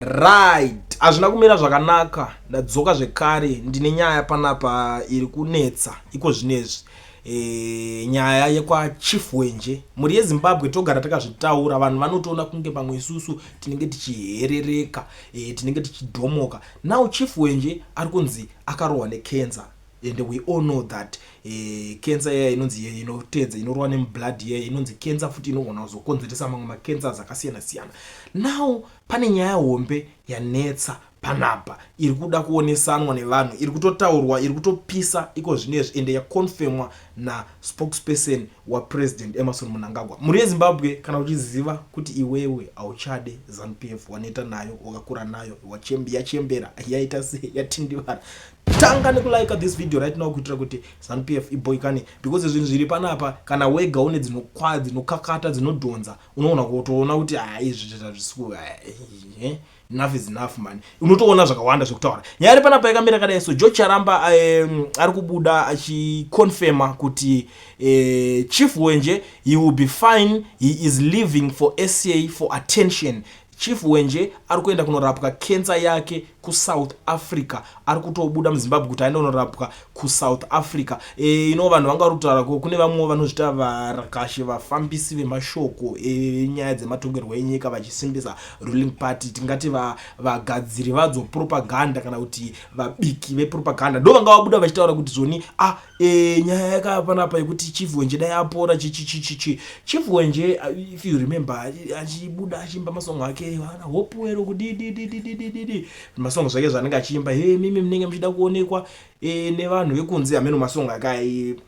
Right, hazvina kumira zvakanaka. Ndadzoka zvekare ndine nyaya panapa iri kunetsa iko zvinezvi. Nyaya yekwaChief Hwenje. Muri yeZimbabwe togara takazvitaura, vanhu vanotoona kunge pamwe isusu tinenge tichiherereka, tinenge tichidhomoka. Now Chief Hwenje ari kunzi akarohwa necancer. And we all know that cancer yaya inonzi inotedza inorwa nemublood yaya inonzi cancer futi inogona kuzokonzeresa mamwe macancers akasiyana siyana. Now pane nyaya hombe yanetsa panapa iri kuda kuonesanwa nevanhu, iri kutotaurwa, iri kutopisa iko zvinezvi, ende yakonfirmwa na spokesperson waPresident Emmerson Mnangagwa. Muri yeZimbabwe kana uchiziva kuti iwewe auchade ZANU-PF, waneta nayo, wakakura nayo, yachembera, yaita se, yatindivara, tanga nekulike this video right now kuitira kuti ZANU-PF iboikane, because zvinhu zviri panapa kana wega une dzinokwadzi dzinokakata dzinodhonza unoona kutoona kuti izvi zvisiku enough is enough man. Unotoona zvakawanda zvekutaura. Nyaya iri panapa yakamira kadai so George Charamba ari kubuda achikonfirma kuti Chief Hwenje he will be fine, he is leaving for SA for attention. Chief Hwenje ari kuenda kunorapwa cancer yake kuSouth Africa, ari kutobuda muZimbabwe kuti aende kunorapwa kuSouth Africa. Vanhu vanga rutaura kune vamwe vanozvita varakashi vafambisi vemashoko nyaya dzematongerwo enyika vachisimbisa ruling party, tingati vagadziri vadzo propaganda kana kuti vabiki vepropaganda ndo vanga vabuda vachitaura kuti zvoni nyaya yakapanapa yekuti Chief Hwenje dai apora Chief Hwenje, if you remember, achibuda achimba masongo ake hopuwero kudidididididi masongo zvake zvanenge achiimba, mimi munenge muchida kuonekwa nevanhu vekunzi ameno masongo akaibudisa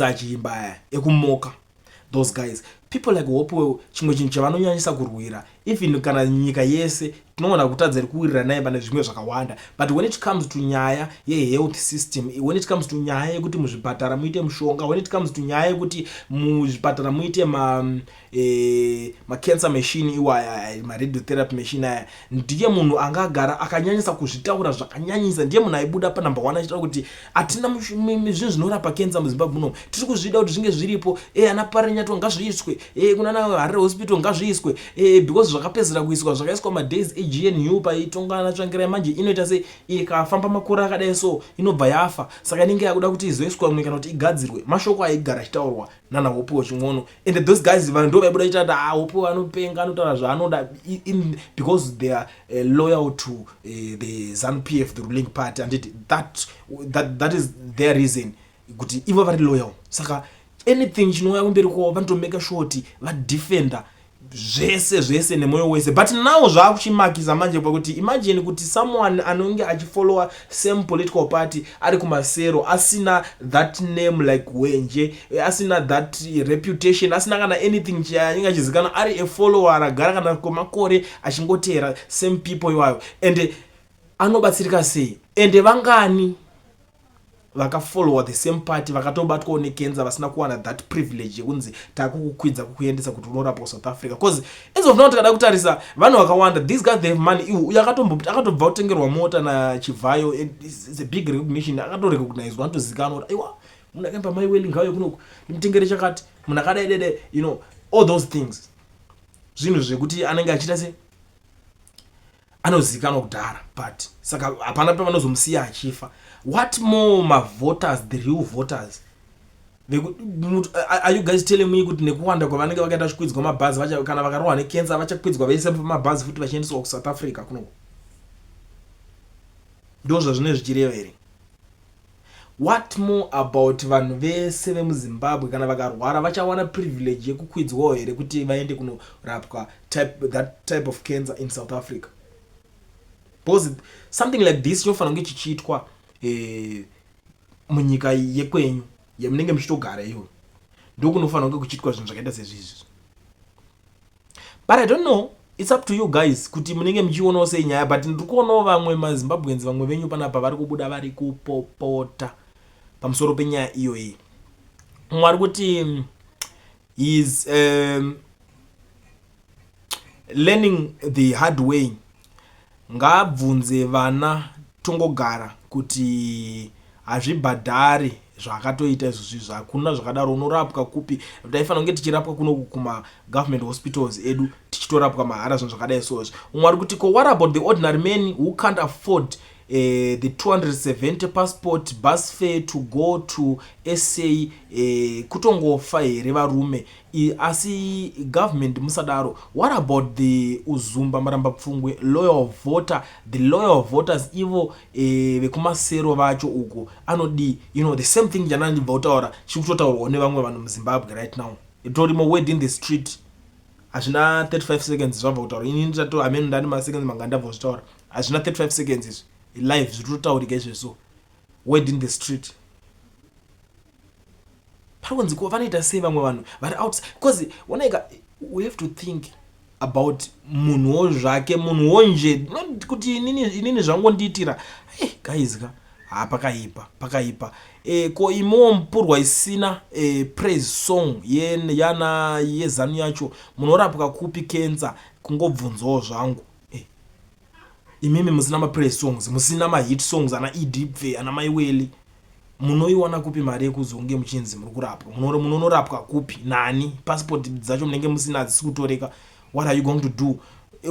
achiimba ekumoka. Those guys, people like Hopuwero, chimwe chinhu chavanonyanyisa kurwira, even kana nyika yese tinoona kutadza kuwirira naye pane zvimwe zvakawanda, but when it comes to nyaya health system, when it comes to nyaya yekuti muzvipatara muite mushonga, when it comes to nyaya yekuti muzvipatara muite cancer machine iwaya, radiotherapy machine aya, ndiye munhu angagara akanyanyisa kuzvitaura zvakanyanyisa, ndiye munhu aibuda pa number 1 achitaura kuti atina zvinhu zvinorapa cancer muZimbabwe muno, tiri kuzvida kuti zvinge zviripo, ana parenyato ngazviiswe, kuna na Harare hospital ngazviiswe, because zvakapedzera kuiswa zvakaiswa madays GNU paitongana tsvangira manje inoita se ikafamba makore akadai so inobva yafa, saka inenge yakuda kuti izoiswa mwe kana kuti igadzirwe. Mashoko aigara achitaurwa nana Hopuwero ching'ono, and those guys vanhu ndo vaibuda ichita Hopuwero anopenga anotaura zvaanoda because they are loyal to the ZANU-PF, the ruling party, and that is their reason kuti ivo vari loyal. Saka anything chinouya kumberi kwavo vanotomeka shoti vadefender zvese nemoyo wese. But now zvakuchimakisa manje pakuti imagine kuti someone anonge achifollowa same political party ari kumasero asina that name like Hwenje, asina that reputation, asina kana anything chayanga chizikana, ari a follower agara kana komakore achingotera same people iwayo, and anobatsirika sei, and vangani vakafollowa the same party vakatobatwa necancer vasina kuwana that privilege yekunzi takukukwidza kukuendesa kuti unorapwa South Africa, because as of now tikada kutarisa vanhu vakawanda, these guys they have money. Uyu akatobva kutengerwa mota naChivayo, it's a big recognition, akatorecognizwa, anotozikanwa kuti aiwa munhu akaimba mai wedding ngayo kunoku nimutengere chakati, munhu akadai dede, all those things, zvinhu zvekuti anenge achita se anozikanwa kudhara, but saka hapana pavanozomusiya achifa. What more voters, the real voters? Are you guys telling me kuti nekuwanda kwavanenge vakaita chikwidzwa mabhazi kana vakarohwa necancer vachakwidzwa vaise mabhazi futi vachiendeswa kuSouth Africa kuno? Ndo zvazvine zvichireva here? What more about vanhu vese vemuZimbabwe kana vakarwara vachawana privilege yekukwidzwawo here kuti vaende kunorapwa that type of cancer in South Africa? Because something like this chinofanira kunge chichiitwa munyika yekwenyu yamunenge muchitogara iwo, ndokunofanira kunge kuchiitwa zvinhu zvakaita sezvizvi. But I don't know, it's up to you guys kuti munenge muchionawo sei nyaya, but ndiri kuonawo vamwe maZimbabweans vamwe venyu panapa vari kubuda vari kupopota pamusoro penyaya iyoyi. Mumwe ari kuti is learning the hard way, ngabvunze vana tongogara kuti hazvibhadhari zvakatoita izvozvo hakuna zvakadaro. Unorapwa kupi? Taifanira kunge tichirapwa kuno kuma government hospitals edu tichitorapwa mahara zvinhu zvakadai sozvo. Umwe ari kuti what about the ordinary men who can't afford the 270 passport bus fare to go to SA? Kutongofa here varume asi government musadaro. What about the uzumba maramba pfungwe loyal voter? The loyal voters ivo vekumasero vacho uko anodi the same thing janani votaura chikutotaurwa nevamwe vanhu muZimbabwe right now. Itorimo word in the street hazvina 35 seconds zvabva kutaura. Ini nditato amene ndani maseconds mangandabva zvitaura hazvina 35 seconds izvi live zvitotaurika izvezvo word in the street. Paronzi ko vanoita sei vamwe vanhu vari out because we have to think about munhu zvake munhu wonje kuti inini zvangu ndiitira guys pakaipa ko imo mpurwa isina praise song yana yezanu yacho munorapwa kupi cancer kungobvunzawo zvangu imimi musina ma praise songs musina ma hit songs ana idipfe ana maiweli munoiwana kupi mari yekuzonge muchinzi muri kurapwa munonorapwa kupi nani passport dzacho munenge musina dzisi kutoreka. What are you going to do?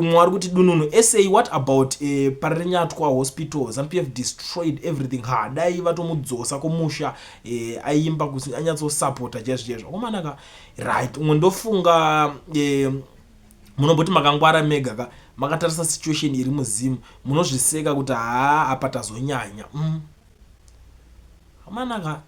Mwari kuti dununu SA what about parinyatwa hospital ZANU-PF destroyed everything dai vatomudzosa kumusha aimba kuti anyatso support chezvo komanaka right. Umwe ndofunga munomboti makangwara mega makatarisa situation iri muzimu munozviseka kuti apa tazonyanya komanaka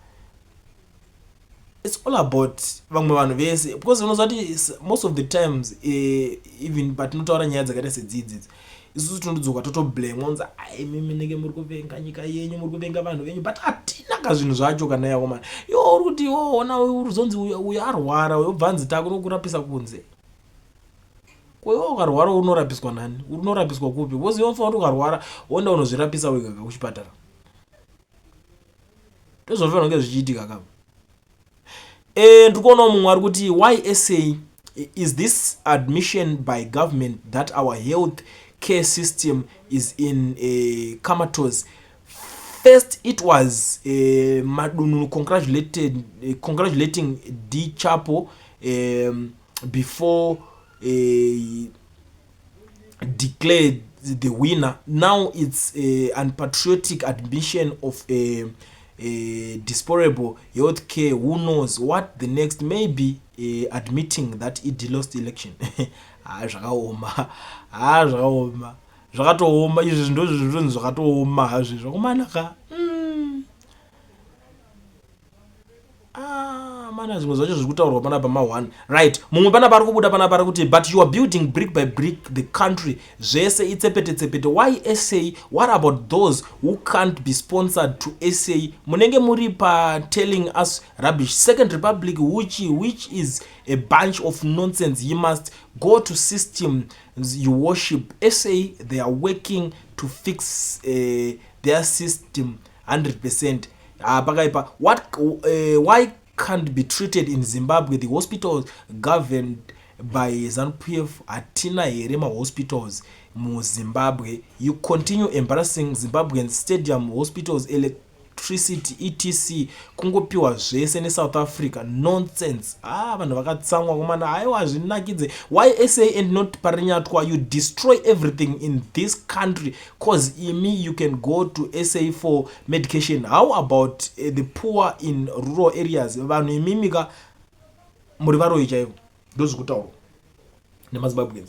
it's all about vamwe vanhu vese because unozati most of the times even patinotaura nyaya dzakaita sedzidzi isusu tinodzoka totoblame onza mimi nenge muri kuvenga nyika yenyu muri kuvenga vanhu venyu but hatina zvinhu zvacho kana yako mani iwo uri kuti ona uzonzi uyu arwara uyobvanzi tako nokurapisa kunze kwewo ukarwara unorapiswa nani unorapiswa kupi because iwo unofanira ukarwara onda unozvirapisa wega kuchipatara ndozvofanira kunge zvichiitika kama. Ndikuona mumwe ari kuti why SA is this admission by government that our health care system is in comatose. First it was Madunu congratulating D Chapo before declared the winner. Now it's unpatriotic admission of disparable health care. Who knows what the next may be, admitting that it lost election. Zvakaoma zvakatooma izvi ndozvinhu zvakatooma hazvizvo kumanaka mana zvimwe zvacho zviri kutaurwa pana pama1 right. Mumwe pana pari kubuda pana pari kuti but you are building brick by brick the country zvese itsepete. Why SA? What about those who can't be sponsored to SA? Munenge muri pa telling us rubbish. Second Republic which is a bunch of nonsense. You must go to system you worship. SA they are working to fix their system 100%. Pakaipa why can't be treated in Zimbabwe? The hospitals governed by ZANU-PF atina here ma hospitals mu Zimbabwe. You continue embarrassing Zimbabwean stadium hospitals, electricity etc. kungopiwa zvese ne South Africa nonsense. Vanhu vakatsamwa kumana aiwa zvinakidze. Why SA and not parinyatwa? You destroy everything in this country cause you can go to SA for medication. How about the poor in rural areas? Vanhu imimika muri varo ichaivo ndozvikutaura nemaZimbabweans.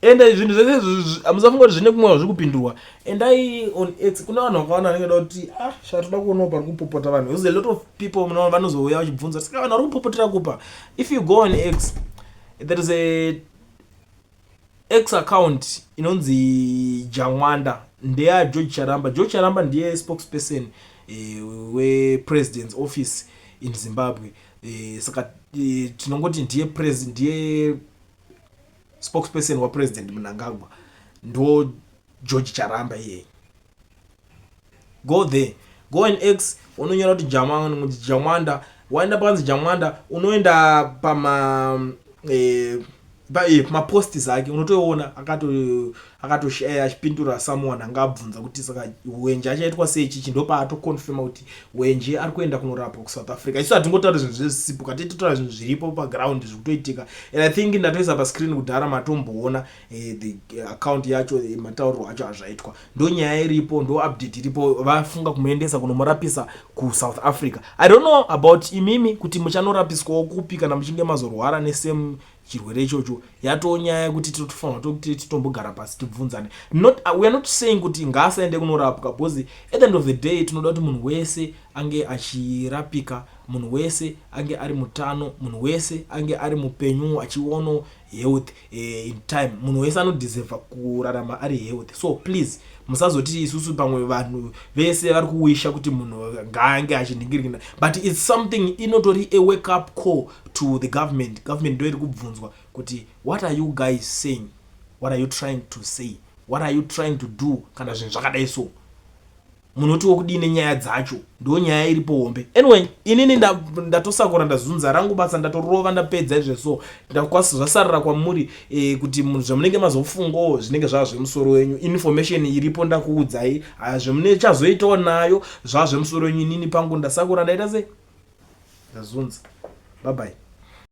Ende zvinhu zvese amusafungoti zvine kumwe zviri kupindurwa. Endai on X kuna vanhu vakawana vanenge kuti zvatoda kuona pari kupopota vanhu. There's a lot of people vanozouya vachibvunza saka vanhu vari kupopotera kupa. If you go on X there is a X account inonzi Jamwanda ndeya George Charamba. George Charamba ndiye spokesperson we-president's office in Zimbabwe. Saka tinongoti ndiye spokesperson wa president Mnangagwa ndo George Charamba iye. Go there, go on X unonyora kuti Jamwanda. Waenda panzi Jamwanda unoenda pama maposti zake unotoona akatoshare achipindura someone angabvunza kuti saka Hwenje achaitwa sei ichichi ndopa atoconfirma kuti Hwenje ari kuenda kunorapwa kuSouth Africa. Isu hatingotaura zvinhu zvesipo katitotaura zvinhu zviripo paground zvikutoitika, and I think ndatoisa pascreen kudhara matomboona the account yacho matauriro acho azvaitwa. Ndo nyaya iripo, ndo update iripo, vafunga kumuendesa kunomurapisa kuSouth Africa. I don't know about imimi kuti muchanorapiswawo kupi kana muchinge mazorwara nesame chirwere ichocho. Yatonyaya kuti tofanira kuti titombogara pasi tibvunzane. We are not saying kuti ngaasaende kunorapwa, because at the end of the day tinoda kuti munhu wese ange achirapika, munhu wese ange ari mutano, munhu wese ange ari mupenyu achiona health in time. Munhu wese anodeserve kurarama ari health. So please musazoti isusu pamwe vanhu vese vari kuwisha kuti munhu ngaange achiningirira, but it's something inotori a wake up call to the government. Government ndo iri kubvunzwa kuti what are you guys saying, what are you trying to say, what are you trying to do kana zvinhu zvakadai so. Munotiwo kudine nyaya dzacho, ndo nyaya iripo hombe. Anyway, inini ndatosakura ndazunza rangu basa, ndatorova ndapedza izvo. So zvasarira kwamuri kuti munhu zvamunenge mazofungawo zvinenge zvava zvemusoro wenyu, information iripo ndakuudzai, zvamune chazoitawo nayo zvava zvemusoro wenyu. Inini pangu ndasakura ndaita sei, ndazunza. Bye bye.